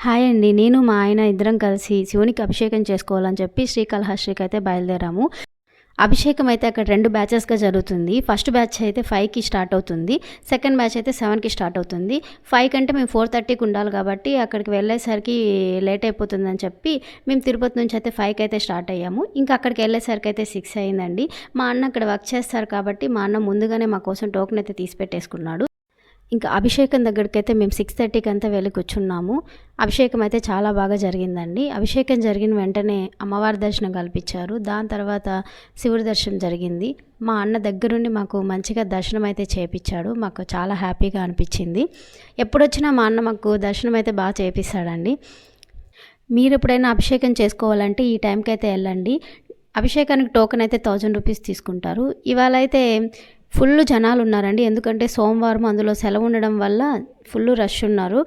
Hi అండి. నేను మా ఆయన ఇద్దరం కలిసి శివునికి అభిషేకం చేసుకోవాలని చెప్పి శ్రీకాళహస్తికి అయితే బయలుదేరాము. అభిషేకం అయితే అక్కడ 2 బ్యాచెస్‌గా జరుగుతుంది. ఫస్ట్ బ్యాచ్ అయితే 5కి స్టార్ట్ అవుతుంది. సెకండ్ బ్యాచ్ అయితే 7కి స్టార్ట్ అవుతుంది. 5 కంటే మేము 4:30కి ఉండాలి కాబట్టి అక్కడికి వెళ్ళేసరికి లేట్ అయిపోతుందని చెప్పి మేము తిరుపతి నుంచి అయితే 5కి అయితే స్టార్ట్ అయ్యాము. ఇంకా అక్కడికి వెళ్ళేసరికి అయితే 6 అయిందండి. మా అన్న అక్కడ వర్క్ చేస్తారు కాబట్టి మా అన్న ముందుగానే మా కోసం టోకెన్ అయితే తీసి పెట్టేసుకున్నాడు. ఇంకా అభిషేకం దగ్గరికైతే మేము 6:30కి అంతా వెళ్ళి కూర్చున్నాము. అభిషేకం అయితే చాలా బాగా జరిగిందండి. అభిషేకం జరిగిన వెంటనే అమ్మవారి దర్శనం కల్పించారు. దాని తర్వాత శివుడి దర్శనం జరిగింది. మా అన్న దగ్గరుండి మాకు మంచిగా దర్శనం అయితే చేపించాడు. మాకు చాలా హ్యాపీగా అనిపించింది. ఎప్పుడొచ్చినా మా అన్న మాకు దర్శనం అయితే బాగా చేపిస్తాడండి. మీరు ఎప్పుడైనా అభిషేకం చేసుకోవాలంటే ఈ టైంకి అయితే వెళ్ళండి. అభిషేకానికి టోకెన్ అయితే 1000 రూపీస్ తీసుకుంటారు. ఇవాళ అయితే ఫుల్ జనాలు ఉన్నారండి. ఎందుకంటే సోమవారం అందులో సెలవు ఉండడం వల్ల ఫుల్ రష్ ఉన్నారు.